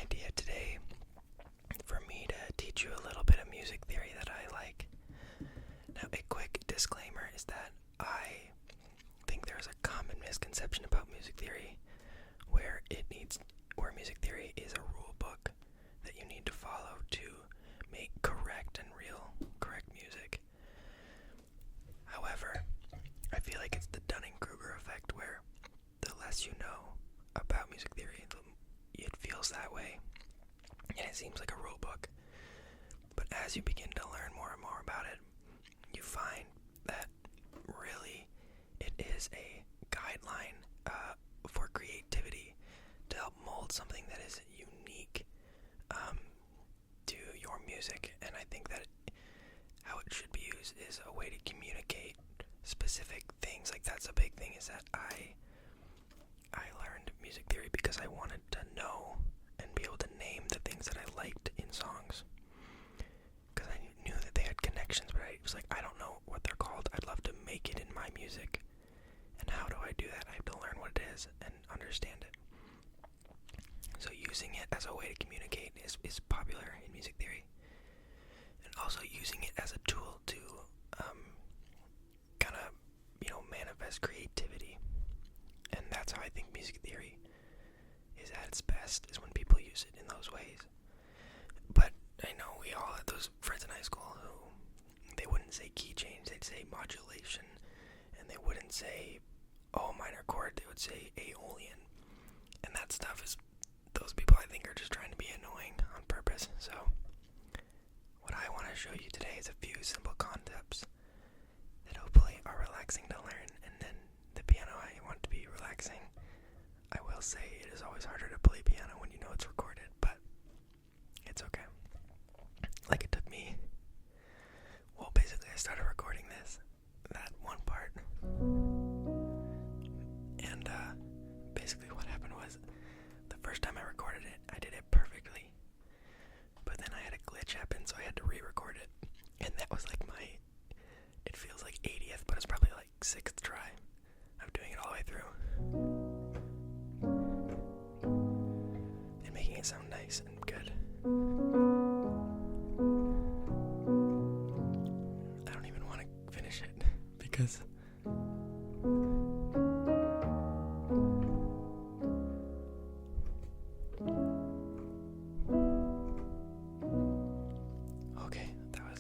idea today for me to teach you a little bit of music theory that I like. Now, a quick disclaimer is that I think there's a common misconception about music theory where music theory is a rule book that you need to follow to make correct music. However, I feel like it's the Dunning-Kruger effect where the less you know about music theory, it feels that way, and it seems like a rule book. But as you begin to learn more and more about it, you find that really it is a guideline for creativity to help mold something that is unique to your music. And I think that how it should be used is a way to communicate specific things. Like, that's a big thing, is that I learned music theory because I wanted to know and be able to name the things that I liked in songs, because I knew that they had connections, but I was like, I don't know what they're called. I'd love to make it in my music. And how do I do that? I have to learn what it is and understand it. So using it as a way to communicate is popular in music theory. And also using it as a tool to kind of, manifest creativity. And that's how I think music theory is at its best, is when people use it in those ways. But I know we all had those friends in high school who, they wouldn't say key change, they'd say modulation. And they wouldn't say, minor chord, they would say aeolian. And that stuff is, those people I think are just trying to be annoying on purpose. So what I want to show you today is a few simple concepts that hopefully are relaxing to learn. And then the piano, I want to be relaxing. I will say it is always harder to play piano when you know it's recorded, but it's okay. Like, it took me, basically I started recording that one part, and basically what happened was, the first time I recorded it, I did it perfectly, but then I had a glitch happen, so I had to re-record it, and that was like it feels like 80th, but it's probably like 6th try of doing it all the way through, and making it sound nice and good. I don't even want to finish it, because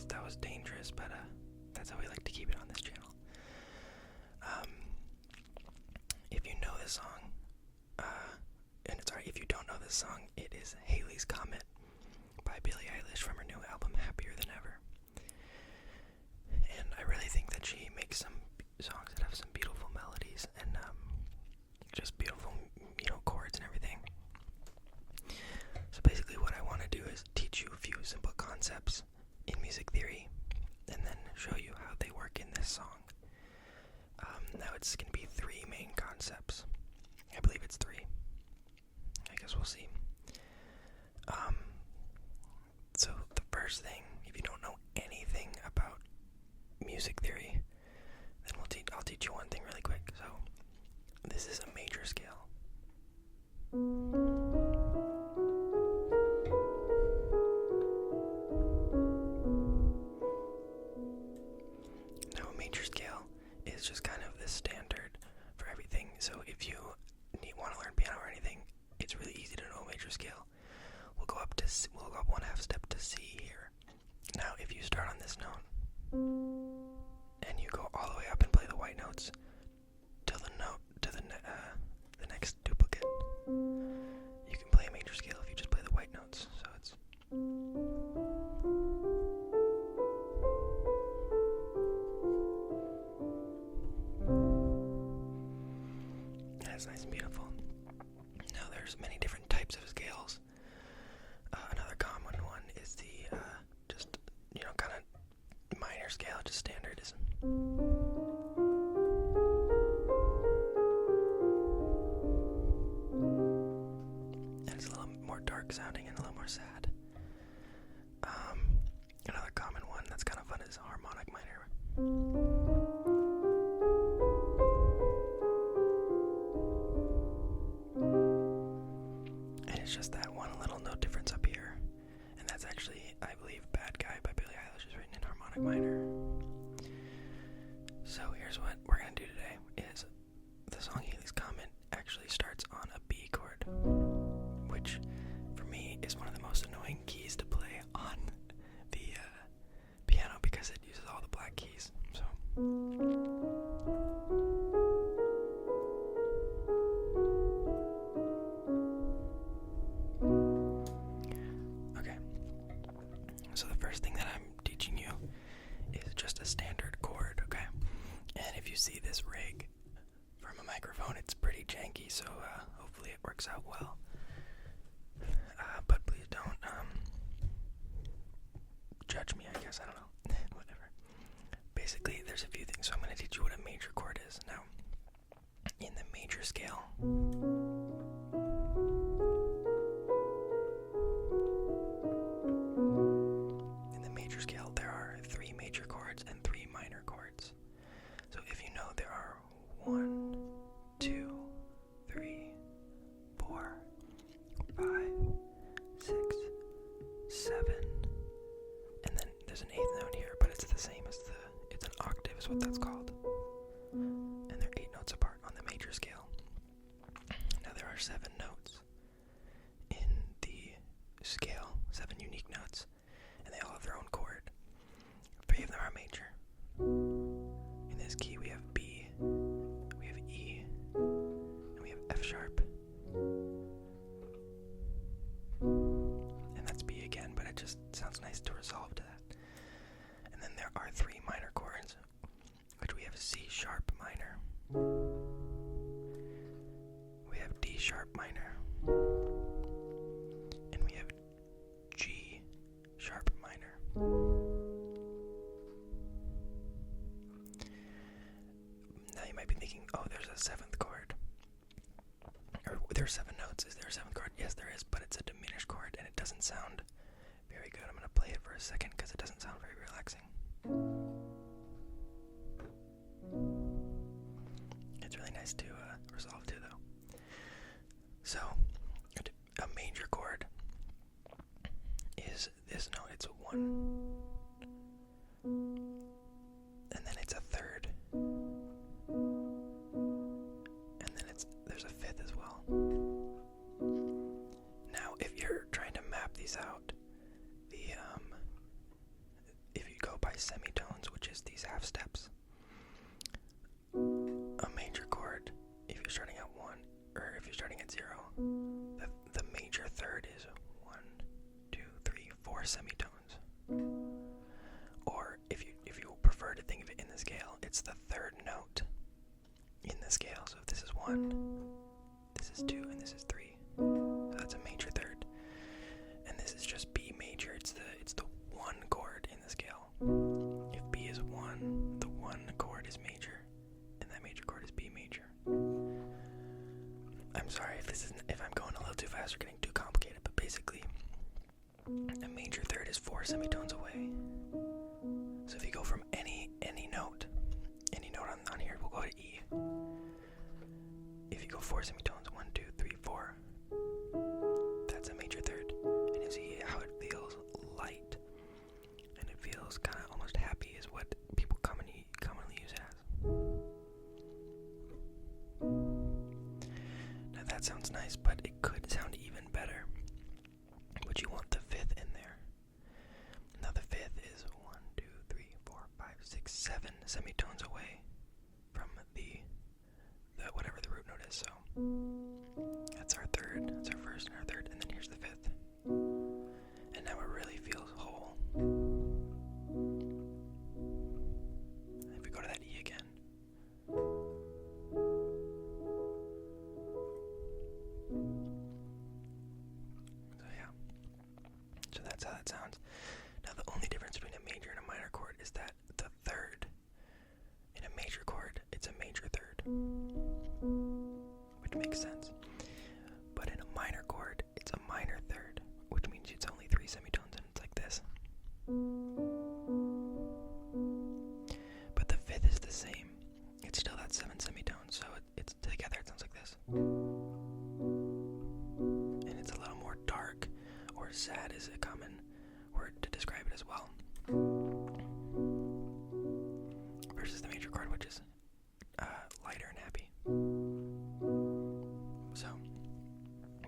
that was dangerous, but that's how we like to keep it on this channel. If you know this song, if you don't know this song, it is Halley's Comet by Billie Eilish from her new album Happier Than Ever. And I really think that she makes some songs that have some beautiful melodies and just beautiful, chords and everything. So basically what I want to do is teach you a few simple concepts in music theory and then show you how they work in this song. Now it's going to be 3 main concepts. I believe it's 3. I guess we'll see. So the first thing, if you don't know anything about music theory, then I'll teach you one thing really quick. So this is a major scale. Now a major scale is just kind of the standard for everything. So if you want to learn piano or anything, it's really easy to know a major scale. We'll go up 1/2 step to C here. Now if you start on this note and you go all the way up and play the white notes till the next duplicate, you can play a major scale if you just play the white notes. So it's that's nice and beautiful. Now there's many different types of scales. Another common one is the just kind of minor scale, just standard is. And it's a little more dark sounding and a little more sad. Another common one that's kind of fun is harmonic minor. And it's just that one little note works out well. But please don't judge me, I guess. I don't know. Whatever. Basically, there's a few things. So I'm going to teach you what a major chord is. Now, in the major scale, there are 3 major chords and 3 minor chords. So if you know there are 1, 2, 3, 4, 5, 6, 7, and then there's an 8th note here, but it's the same as it's an octave is what that's called. And they're 8 notes apart on the major scale. Now there are 7 notes in the scale, 7 unique notes, and they all have their own chord. 3 of them are major. In this key we have B, we have E, and we have F sharp. And that's B again, but it just sounds nice to resolve to that. And then there are 3 minor chords, which we have C sharp minor, we have D sharp minor, and we have G sharp minor. Oh, there's a 7th chord. Or there are 7 notes. Is there a 7th chord? Yes, there is, but it's a diminished chord, and it doesn't sound very good. I'm going to play it for a second because it doesn't sound very relaxing. It's really nice to resolve to, though. So, a major chord is this note. It's a 1, and then it's a 3rd. There's a 5th as well. Now, if you're trying to map these out, if you go by semitones, which is these half steps, a major chord, if you're starting at 1, or if you're starting at 0, the major 3rd is 1, 2, 3, 4 semitones. Or if you prefer to think of it in the scale, it's the 3rd note in the scale. So if this is 1, this is 2, and this is 3. So that's a major 3rd. And this is just B major. It's the 1 chord in the scale. If B is 1, the 1 chord is major, and that major chord is B major. I'm sorry if I'm going a little too fast or getting too complicated, but basically a major 3rd is 4 semitones away. So if you go from any note on here, we'll go to E. If you go 4 semitones, 1, 2, 3, 4, that's a major 3rd. And you see how it feels light, and it feels kind of almost happy is what people commonly use it as. Now that sounds nice, but it could sound even better. But you want the 5th in there. Now the 5th is 1, 2, 3, 4, 5, 6, 7 semitones away from the whatever the root note is. So that's our 3rd, that's our 1st and our 3rd, and then here's the 5th. And now it really feels whole. If we go to that E again, so yeah, so that's how that sounds. Now the only difference between a major and a minor chord is that the 3rd in a major chord, it's a major 3rd, which makes sense. But in a minor chord, it's a minor 3rd, which means it's only 3 semitones, and it's like this. But the 5th is the same. It's still that 7 semitones, so it's together, it sounds like this. And it's a little more dark, or sad is a common word to describe it as well. Versus the major chord, which is lighter and happy. So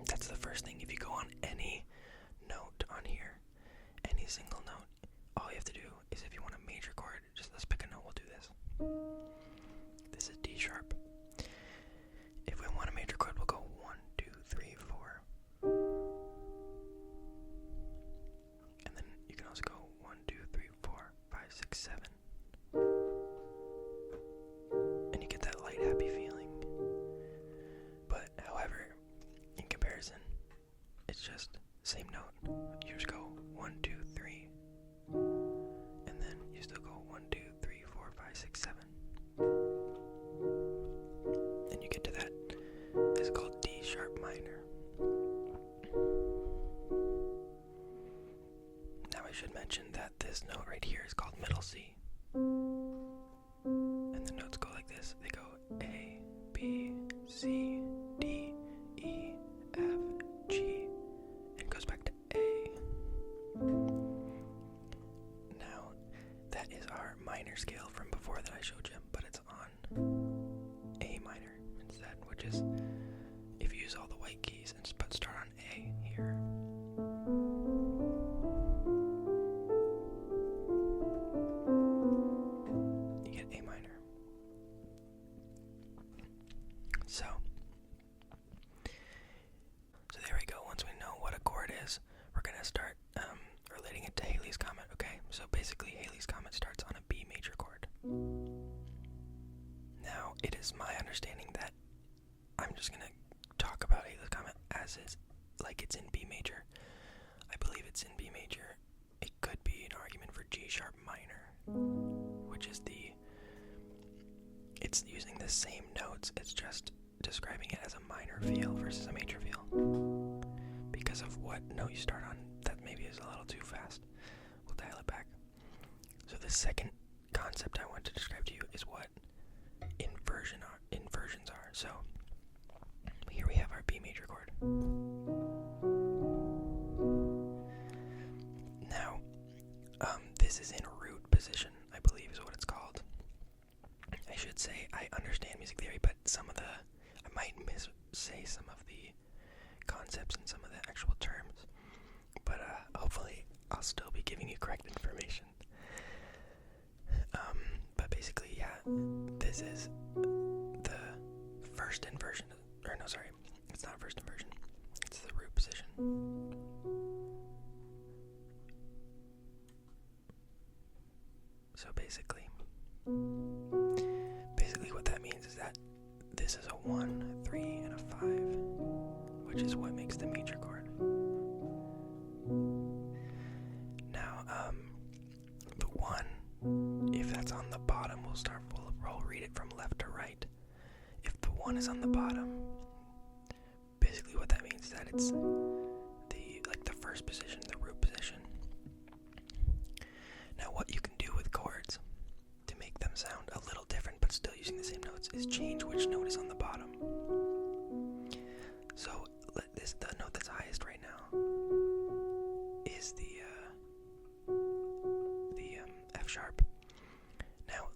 that's the first thing. If you go on any note on here, any single note, all you have to do is, if you want a major chord, just let's pick a note, we'll do this. This is D sharp. If we want a major chord, we'll go 1, 2, 3, 4. And then you can also go 1, 2, 3, 4, 5, 6, 7. And you get that light, happy feeling. But however, same note. You just go 1, 2, 3, and then you still go 1, 2, 3, 4, 5, 6, 7. Then you get to that. This is called D sharp minor. Now I should mention that this note right here is called middle C. And the notes go like this. They go A, B, C, D, E, F, G, and goes back to A. Now, that is our minor scale from before that I showed you, but it's on A minor instead, which is, if you use all the white keys and start on A here. You get A minor. So there we go. Once we know what a chord is, we're going to start relating it to Halley's Comet, okay? So basically, Halley's Comet starts on a B major chord. Now, it is my understanding that I'm just going to talk about Halley's Comet as is, like it's in B major. I believe it's in B major. It could be an argument for G sharp minor, which is it's using the same notes, it's just describing it as a minor feel versus a major feel. Because of what note you start on, that maybe is a little too fast. We'll dial it back. So the second concept I want to describe to you is what inversions are. So here we have our B major chord. Now, this is in root position, I believe is what it's called. I should say I understand music theory, but I might say some of the concepts and some of the actual terms, but hopefully I'll still be giving you correct information. But basically, yeah, this is the first inversion, or no, sorry, it's not first inversion, it's the root position. So basically what that means is that this is a 1, 3, and a 5, which is what makes the major chord. Now, the 1, if that's on the bottom, we'll read it from left to right. If the 1 is on the bottom, basically what that means is that it's the first position, the root position. Now, what you can do with chords to make them sound a little different but still using the same notes is change which note is on the bottom. So the note that's highest right now is the F sharp. Now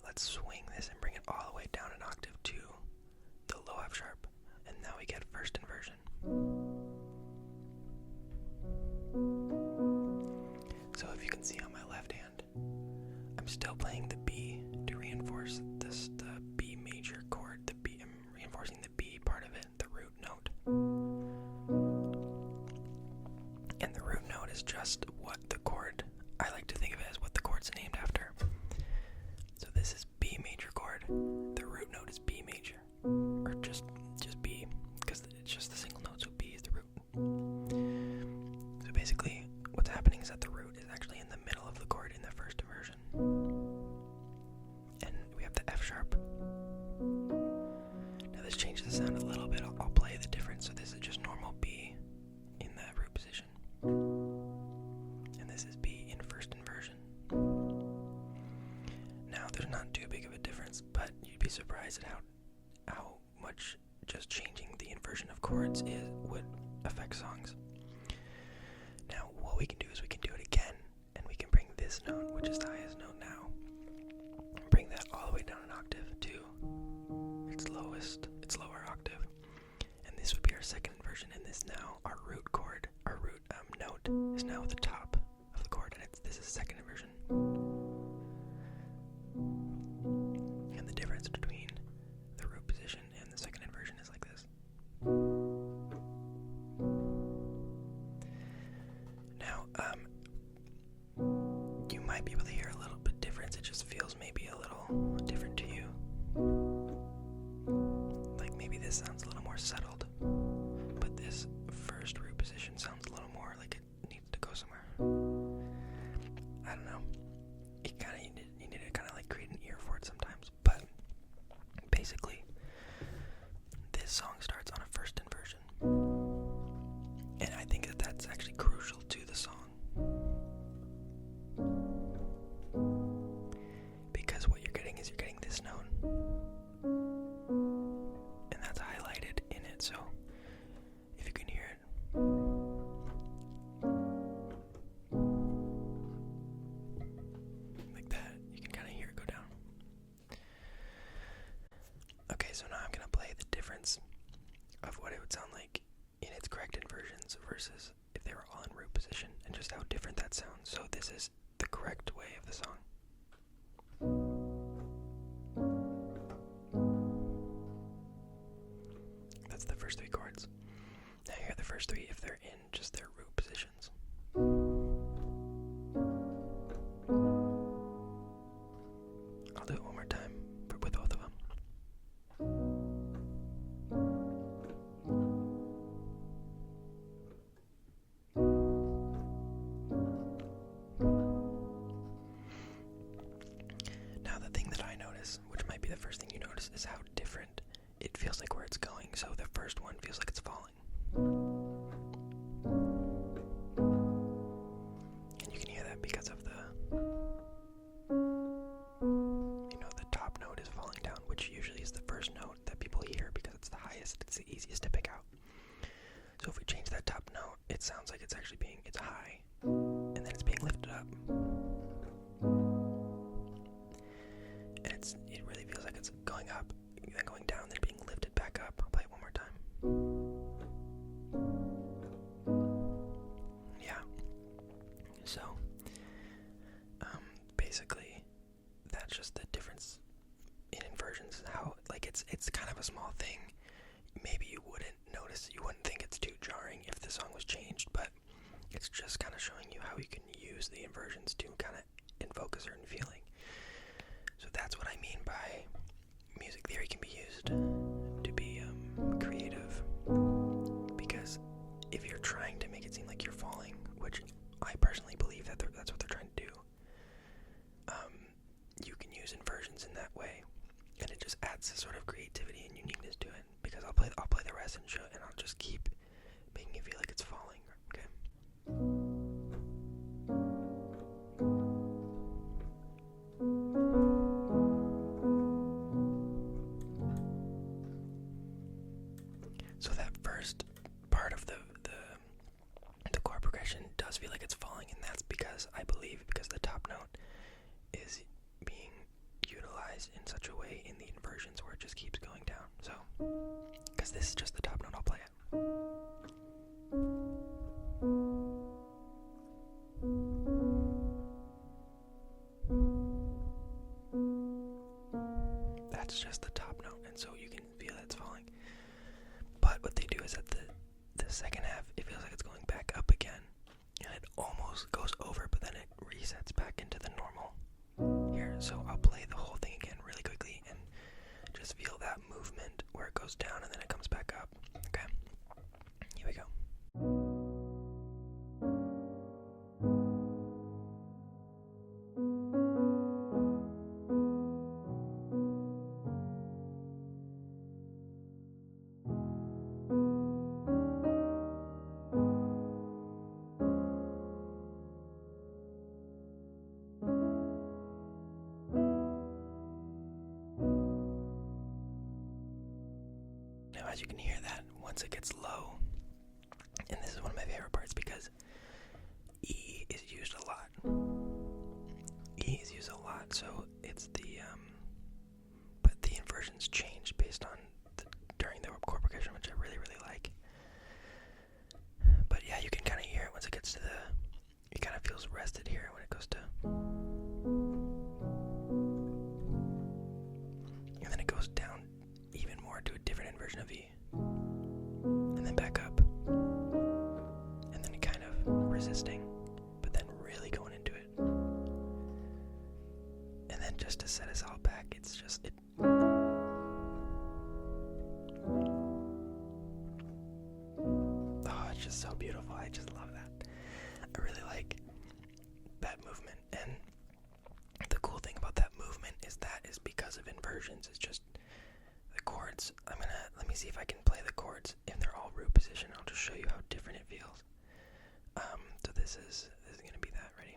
let's swing this and bring it all the way down an octave to the low F sharp, and now we get first inversion. So if you can see on my left hand, I'm still playing the B to reinforce the B major chord. I'm reinforcing the B part of it, the root note. And the root note is just what the chord, I like to think of it as what the chord's named after. So this is B major chord. The root note is B major, or just B, because it's just the single note, so B is the root. So basically, what's happening is that the root is actually in the middle of the chord in the first inversion. And we have the F sharp. Now this changes the sound a little bit. I'll play the difference. So this is just normal B in the root position. And this is B in first inversion. Now there's not too big of a difference, but you'd be surprised at how much just changing the inversion of chords would affect songs. Now, what we can do is we can do it again, and we can bring this note, which is the highest note now, and bring that all the way down an octave to its lower octave. And this would be our second inversion, and this now, our root chord, our root note, is now at the top of the chord, and this is second inversion. And the difference between the root position and the second inversion is like this. Now, you might be able to hear a little bit difference. It just feels maybe a little different to you. Like maybe this sounds a little more settled, but this first root position sounds a little its correct inversions versus if they were all in root position, and just how different that sounds. So this is the correct way of the song. That's the first three chords. Now here are the first three if they're in just their root positions. I'll do it one more time with both of them. Now the thing that I notice, which might be the first thing you notice, is how different it feels like where it's going. So the first one feels like it's falling. And you can hear that because of the top note is falling down, which usually is the first note that people hear because it's the highest, it's the easiest to pick out. So if we change that top note, it sounds like it's actually it's high, and then it's being lifted up. And it really feels like it's going up, then going down, then being lifted back up. I'll play it one more time. Yeah. So, basically, that's just the difference in inversions. How, like, it's kind of a small thing. Maybe you wouldn't notice, you wouldn't think it's too jarring if the song was changed, but it's just kind of showing you how you can use the inversions to kind of invoke a certain feeling. So that's what I mean by music theory can be used to be creative. Because if you're trying to make it seem like you're falling, which I personally believe that that's what they're trying to do, you can use inversions in that way, and it just adds a sort of creativity and uniqueness to it. Because I'll play the rest and I'll just keep making it feel like it's falling. Okay. So that first part of the chord progression does feel like it's falling, and that's because the top note is being utilized in such a way in the inversions where it just keeps going down. So, because this is just the top note, I'll play it. That's just the top note, and so you can feel it's falling. But what they do is at the second half, it feels like it's going back up again, and it almost goes over, but then it resets back into the normal here. So I'll play the whole thing again really quickly and just feel that movement where it goes down and then it comes back up. Okay, here we go. Now, as you can hear that, once it gets low, and this is one of my favorite parts because E is used a lot. E is used a lot, so it's but the inversions change based on during the chord progression, which I really, really like. But yeah, you can kind of hear it once it gets to it kind of feels rested here when it goes to, and then it goes down even more to a different inversion of E, and then back up, and then kind of resisting, but then really going into it, and then just to set us all back, it's just it's just so beautiful. I just love that. I really like that movement, and the cool thing about that movement is because of inversions. It's just the chords. Let me see if I can play the chords in their all root position. I'll just show you how different it feels. So this is gonna be that. Ready?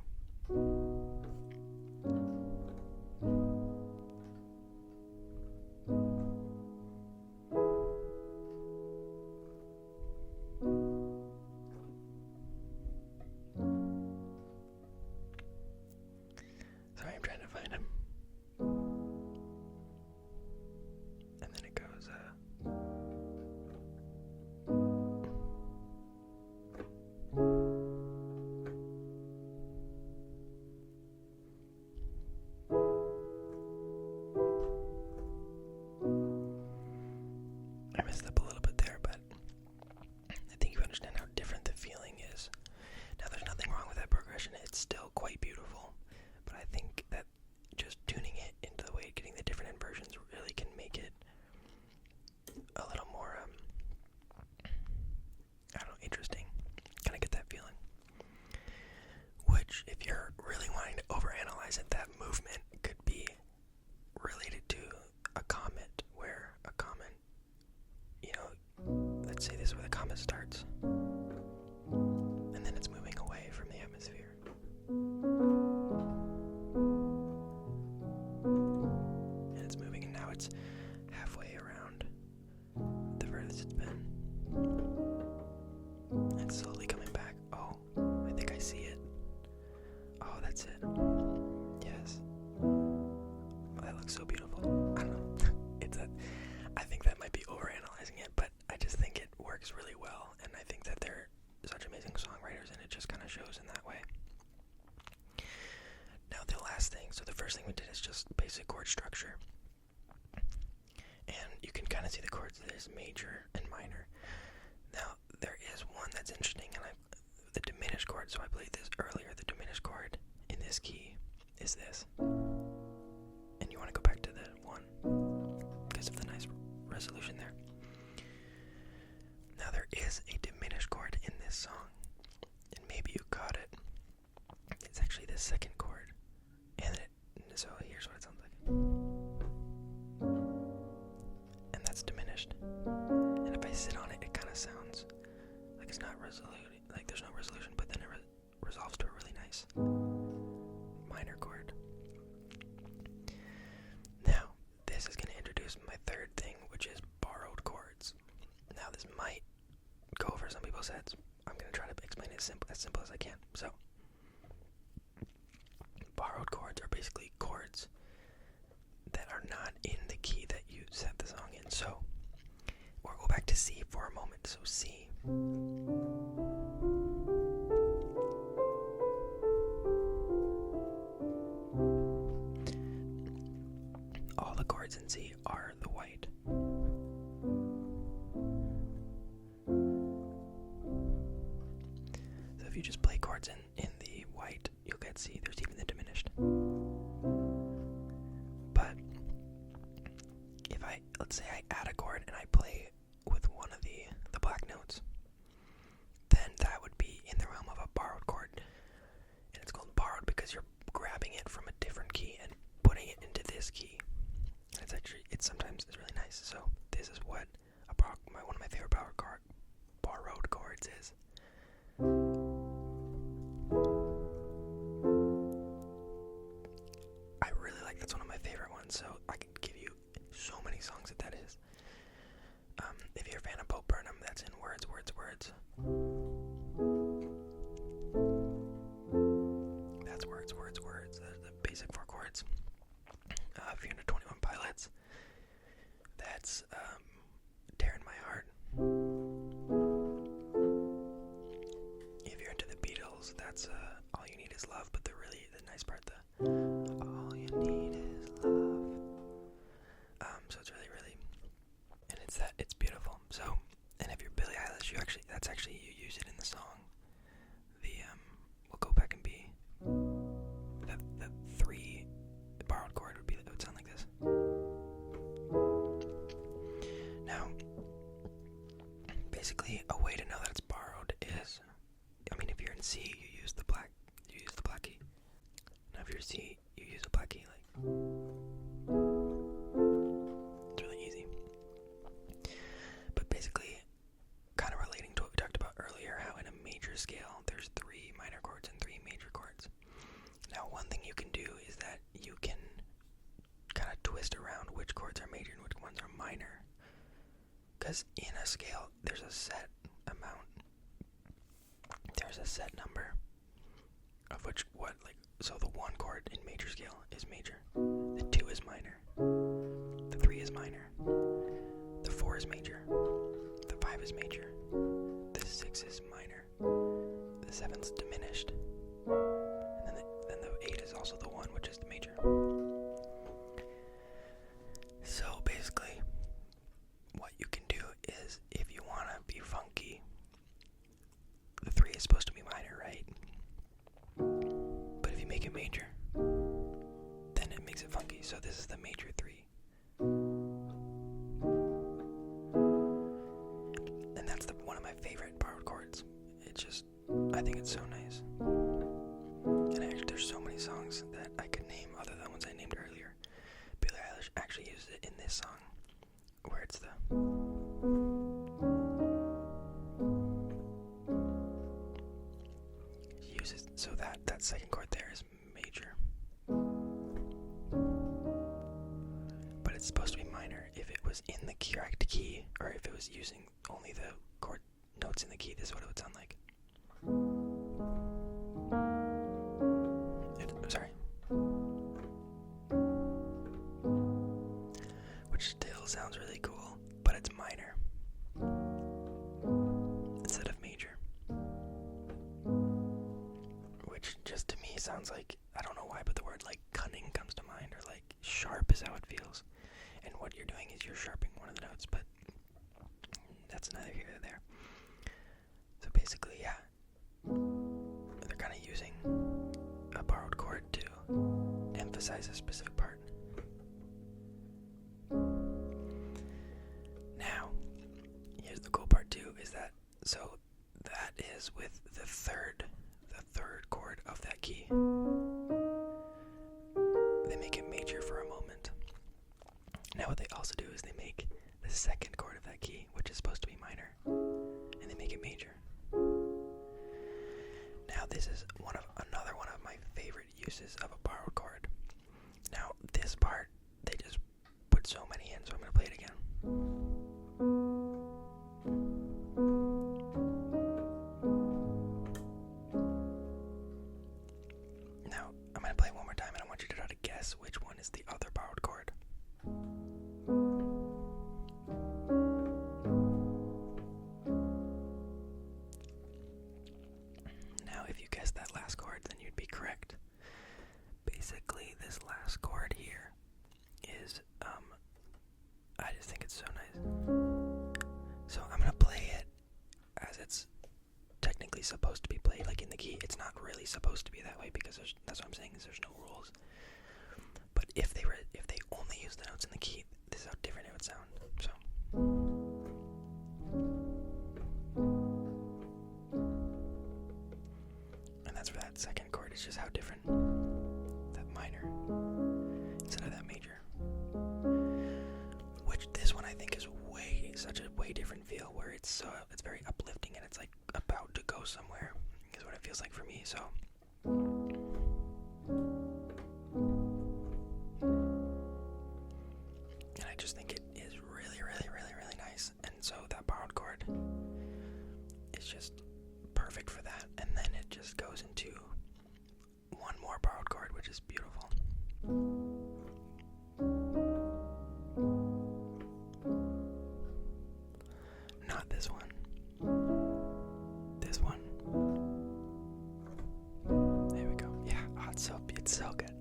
Sorry, I'm trying to find him. And then it goes, lyrics really well, and I think that they're such amazing songwriters, and it just kind of shows in that way. Now the last thing, so the first thing we did is just basic chord structure, and you can kind of see the chords. There's major and minor. Now there is one that's interesting, and the diminished chord, so I played this earlier. The diminished chord in this key is this, and you want to go back to the one because of the nice resolution there. Now there is a diminished chord in this song, and maybe you caught it. It's actually the second chord, so here's what it sounds like, and that's diminished. And if I sit on it, it kind of sounds like it's not resolution, like there's no resolution, but then it resolves to a really nice minor chord. Now this is going to introduce my third thing, which is borrowed chords. Now this might go over some people's heads. I'm going to try to explain it as simple as I can. So borrowed chords are basically chords that are not in the key that you set the song in. So we'll go back to C for a moment. So C. All the chords in C are the white. So if you just play chords in the white, you'll get C. There's even the diminished. But if let's say I add a chord and I play with one of the black notes, then that would be in the realm of a borrowed chord. And it's called borrowed because you're grabbing it from a different key and putting it into this key. And it's sometimes really nice. So this is what one of my favorite borrowed chords is. I really like that's one of my favorite ones, so I can give you so many songs that is. If you're a fan of Bo Burnham, that's in Words, Words, Words. That's Words, Words, Words. The basic 4 chords. If you're into 21 Pilots, that's Tearing My Heart. If you're into the Beatles, that's All You Need Is Love, but the nice part, all you need is love. So it's really, and it's beautiful. So, and if you're Billie Eilish, you use it in the song. We'll go back and be the 3 borrowed chord would sound like this. Now, basically, a way to know that it's borrowed is, if you're in C, you use the black key. Now, if you're C, you use a black key, it's really easy. But basically, kind of relating to what we talked about earlier, how in a major scale, there's 3 minor chords and 3 major chords. Now, one thing you can do is that you can kind of twist around which chords are major and which ones are minor. Because in a scale, there's a set amount. There's a set number of so the 1 chord in major scale is major. The 2 is minor. The 3 is minor. The 4 is major. The 5 is major. The 6 is minor. The 7's diminished. And then the 8 is also the 1, which is the major. So basically, what you can do is, if you want to be funky, the 3 is supposed to be minor, right? But if you make it major, then it makes it funky. So this is the major 3. And that's one of my favorite borrowed chords. I think it's so nice. And there's so many songs that I could name other than ones I named earlier. Billie Eilish actually uses it in this song, where it's so that second chord there is major, but it's supposed to be minor. If it was in the correct key, or if it was using only the chord notes in the key, this is what it would sound like. Which still sounds really cool, but it's minor. sounds like, I don't know why, but the word like cunning comes to mind, or like sharp is how it feels. And what you're doing is you're sharpening one of the notes, but that's neither here nor there. So basically, yeah, they're kind of using a borrowed chord to emphasize a specific part. Now, here's the cool part too, is that, so that is with the third chord of that key. They make it major for a moment. Now what they also do is they make the second chord of that key, which is supposed to be minor, and they make it major. Now this is another one of my favorite uses of a borrowed chord. Now this part, they just put so many in, so I'm going to play it again. Now, I'm going to play it one more time, and I want you to try to guess which one is the other borrowed chord. Now, if you guessed that last chord, then you'd be correct. Basically, this last chord here is, I just think it's so nice. So I'm going to play it as it's technically supposed to be played, like in the key. It's not really supposed to be that way, because that's what I'm saying, is there's no rules. But if they only use the notes in the key, this is how different it would sound. So and that's for that second chord. It's just how different that minor instead of that major. Which this one I think is such a way different feel, where it's very uplifting and it's like about to go somewhere, is what it feels like for me. So and I just think it is really, really, really, really nice. And so that borrowed chord is just perfect for that. And then it just goes into one more borrowed chord, which is beautiful. Not this one. This one. There we go. Yeah, it's so good.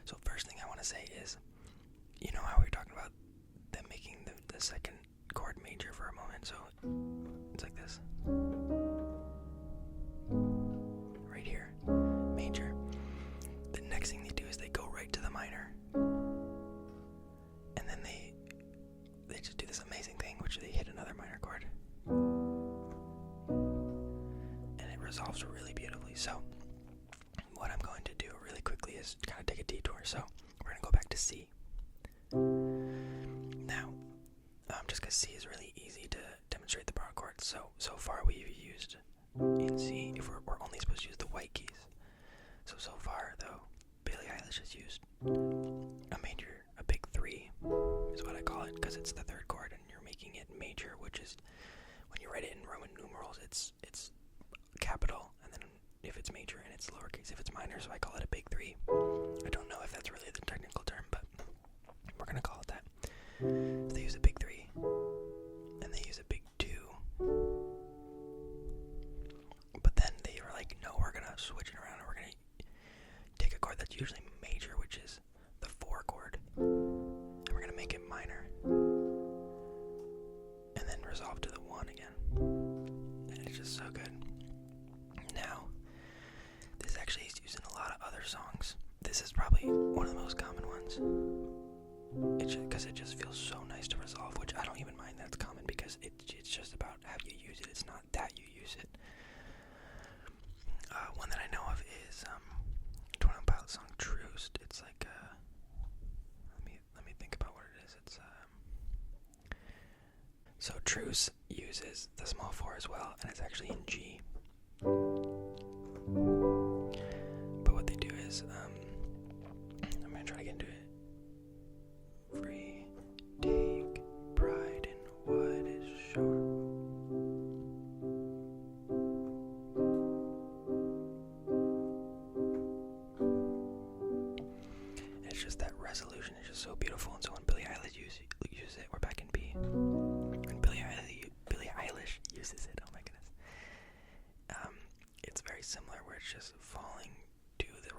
So first thing I want to say is, you know how we were talking about them making the second chord major for a moment? So it's like this. Right here. Major. The next thing they do is they go right to the minor. And then they just do this amazing thing, which they hit another minor chord. And it resolves really beautifully. So what I'm going to do really quickly is kind of take a detour. So we're going to go back to C. Now, just because C is really easy to demonstrate the borrowed chords. So far we've used in C, if we're only supposed to use the white keys. So far though, Billie Eilish has used a big 3 is what I call it, because it's the third chord and you're making it major, which is, when you write it in Roman numerals, it's capital, and then if it's major and it's lowercase if it's minor, so I call it a big 3. I don't know if that's really the technical term, but we're gonna call it that. So they use a big 3, and they use a big 2, but then they were like, no, we're gonna switch it around, and we're gonna take a chord that's usually major, which is the 4 chord, and we're gonna make it minor, and then resolve to the 1 again, and it's just so good. Now, this actually is used in a lot of other songs. This is probably one of the most common ones. It's just because it just feels so nice to resolve, which I don't even mind that it's common, because it's just about how you use it. It's not that you use it. One that I know of is 21 Pilot's song Truce. It's like let me think about what it is. It's so Truce uses the small 4 as well, and it's actually in G. But what they do is I'm gonna try to get into it. Free, take pride in what is sure. And it's just that resolution is just so beautiful. And so when Billie Eilish uses it, we're back in B. When Billie Eilish uses it, oh my goodness, it's very similar, where it's just falling to the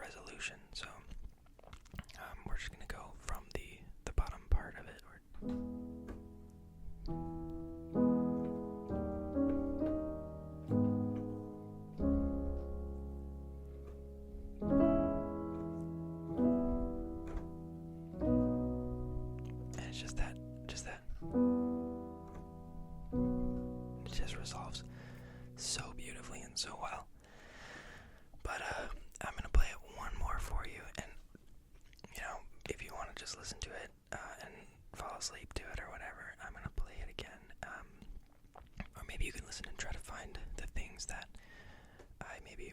maybe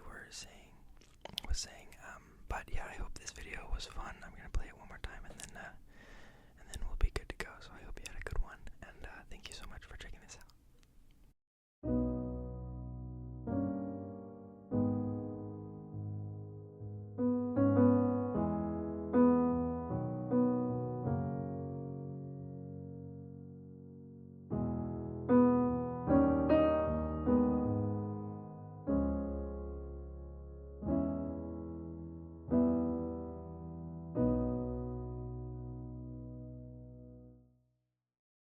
was saying. But yeah, I hope this video was fun. I'm gonna play it one more time and then